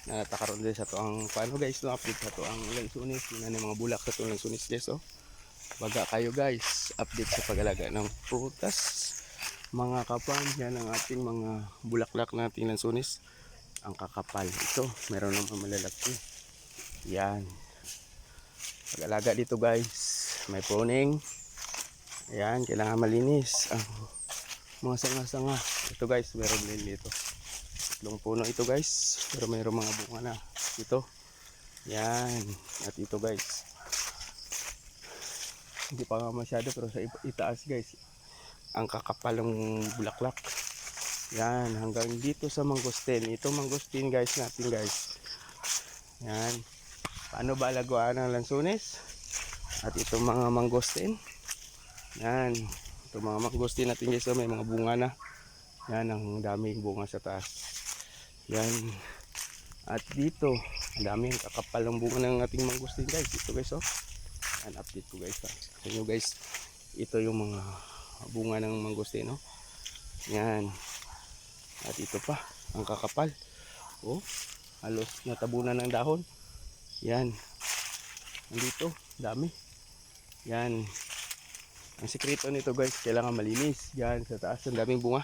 natakaroon din sa to ang paano guys no update sa to ang lansunis yun mga bulak sa to lansunis guys oh. Baga kayo guys update sa pag-alaga ng prutas mga kapan. Yan ang ating mga bulaklak nating lansunis. Ang kakapal ito meron naman malalaki. Yan pag-alaga dito guys may pruning. Ayan kailangan malinis ang mga sanga-sanga. Ito guys meron din dito tatlong puno ito guys pero mayroong mga bunga na ito. Yan at ito guys hindi pa nga masyado pero sa itaas guys ang kakapal ng bulaklak. Yan hanggang dito sa mangustin. Ito mangustin guys natin guys. Yan paano ba alagaan ng lansunis at itong mga mangustin. Yan itong mga mangustin natin guys may mga bunga na. Yan ang daming bunga sa taas. Yan at dito ang daming kakapal ng bunga ng ating mangustin guys. Ito guys oh. Yan update ko guys ha. So guys ito yung mga bunga ng mangustin no. Yan at ito pa ang kakapal oh halos natabunan ng dahon. Yan nandito dami. Yan ang sikreto nito guys kailangan malinis. Yan sa taas ang daming bunga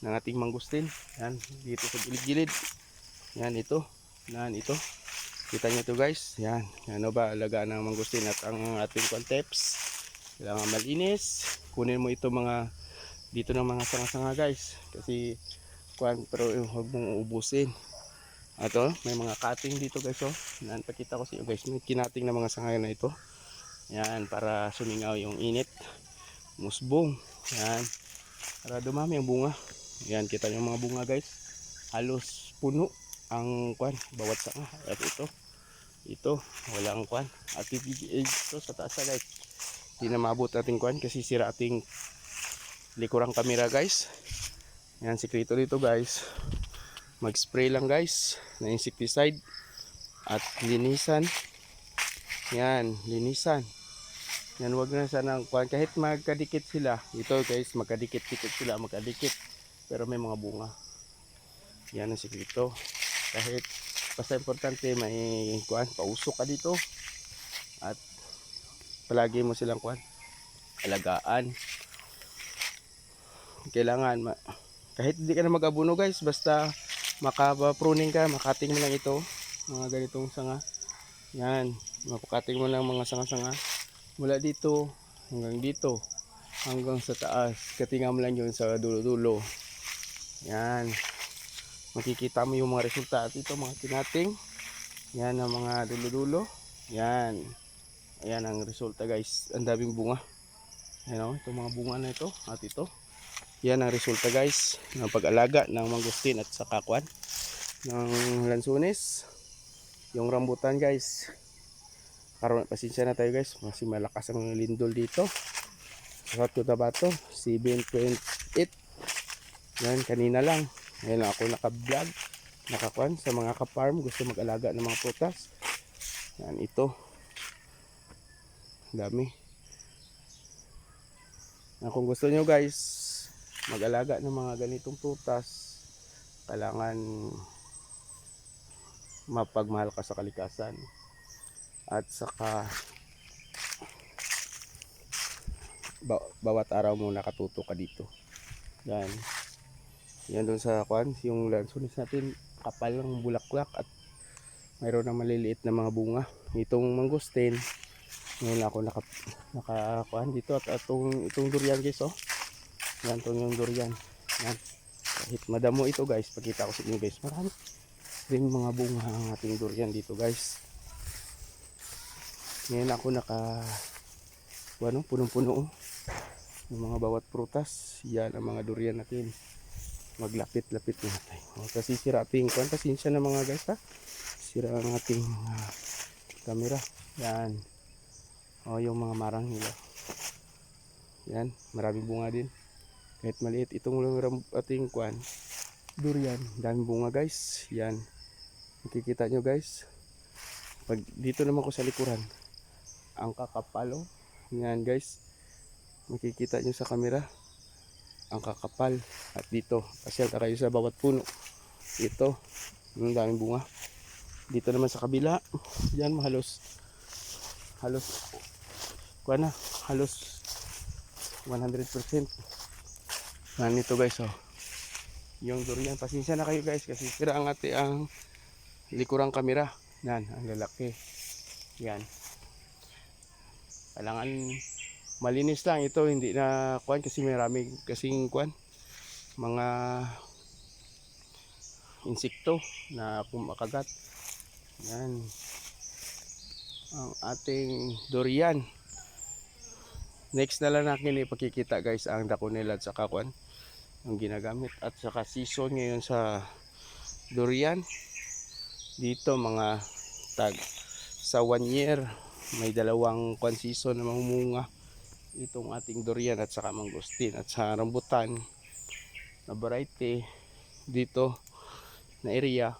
ng ating mangustin. Yan dito sa gilid-gilid. Yan ito. Yan ito. Kita nyo ito guys. Yan. Ano ba alagaan ng mangustin at ang ating conteps. Kailangan malinis. Kunin mo ito mga dito ng mga sanga-sanga guys. Kasi kuan pero huwag mong ubusin. Ato may mga cutting dito guys oh. Yan pakita ko sa inyo guys. May kinating na mga sanga na ito. Yan para sumingaw yung init. Musbong. Yan. Para dumami ang bunga. Yan kita nyo mga bunga guys. Halos puno ang kuan bawat sanga. At ito walang kuan at ito sa taas guys hindi na maabot ating kuan kasi sira ating likurang kamera guys. Yan sikreto dito guys mag spray lang guys na insecticide at linisan. Yan linisan. Yan wag na sana kuan kahit magkadikit sila ito guys magkadikit-dikit sila magkadikit pero may mga bunga. Yan ang sikreto kahit basta importante may kuan pausok ka dito at palagi mo silang kuan alagaan. Kailangan kahit hindi ka na mag-abuno guys basta makapa-pruning ka makating mo lang ito mga ganitong sanga. Yan mapakating mo lang mga sanga-sanga mula dito hanggang sa taas. Katingan mo lang yun sa dulo-dulo. Yan makikita mo yung mga resulta at ito mga tinating. Yan ang mga dulo-dulo. Yan. Ayan ang resulta guys. Ang daming bunga. Yan o. Itong mga bunga na ito. At ito. Yan ang resulta guys. Ng pag-alaga ng mangustin at sa kakwan. Ng lansunis. Yung rambutan guys. Karoon pasensya na tayo guys. Kasi malakas ang lindol dito. Sa Cotabato. 7.8. Yan kanina lang. Ngayon ako naka-vlog, nakakuan sa mga ka-farm gusto mag-alaga ng mga prutas. Yan ito. Dami. Yan, kung gusto nyo guys mag-alaga ng mga ganitong prutas, kailangan mapagmahal ka sa kalikasan. At saka bawat araw mo nakatuto ka dito. Yan. Yan doon sa kwan, yung lansunis natin kapal ng bulaklak at mayroon ng maliliit na mga bunga. Itong mangustin, ngayon ako naka dito at itong durian guys oh. Yan itong yung durian. Yan. Kahit madamo ito guys, pakita ko sa inyo guys. Marami rin mga bunga ang ating durian dito guys. Ngayon ako punong-puno yung mga bawat prutas. Yan ang mga durian natin. Maglapit-lapit natin. O, kasi sira ating kuwan. Pasensya na mga guys ha. Sira ang ating camera. Yan. O yung mga marang nila. Yan. Maraming bunga din. Kahit maliit. Itong ating kuwan. Durian. Daming bunga guys. Yan. Makikita nyo guys. Pag dito naman ko sa likuran. Ang kakapalo. Yan guys. Makikita nyo sa camera. Ang kakapal. At dito pasyal ka kayo sa bawat puno. Ito yung daming bunga. Dito naman sa kabila, yan halos kuha na, halos 100%. Nito guys, oh. Yung durian, pasensya na kayo guys kasi sira ang likurang kamera. Yan, ang lalaki. Yan. Kailangan malinis lang ito, hindi na kuan kasi marami kasing kuan mga insekto na kumakagat. Yan. Ang ating durian. Next na lang natin ipakikita guys ang dako nila at saka kuan ang ginagamit at saka season ngayon sa durian. Dito mga tag sa 1 year may dalawang kuan season na mamumunga itong ating durian at saka mangustin at sa rambutan na variety dito na area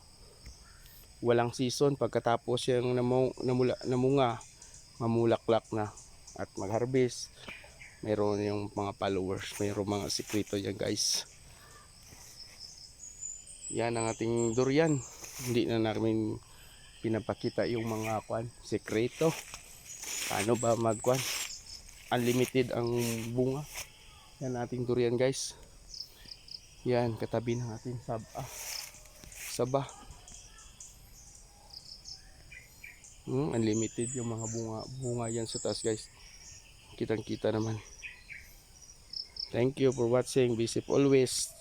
walang season. Pagkatapos yung namunga mamulaklak na at mag-harvest. Meron yung mga followers, mayroong mga sikreto yan guys. Yan ang ating durian. Hindi na namin pinapakita yung mga kwan sikreto. Paano ba magkwan? Unlimited ang bunga. Yan ating durian guys. Yan katabi ng ating saba. Unlimited yung mga bunga yan sa taas guys. Kitang kita naman. Thank you for watching. Be safe always.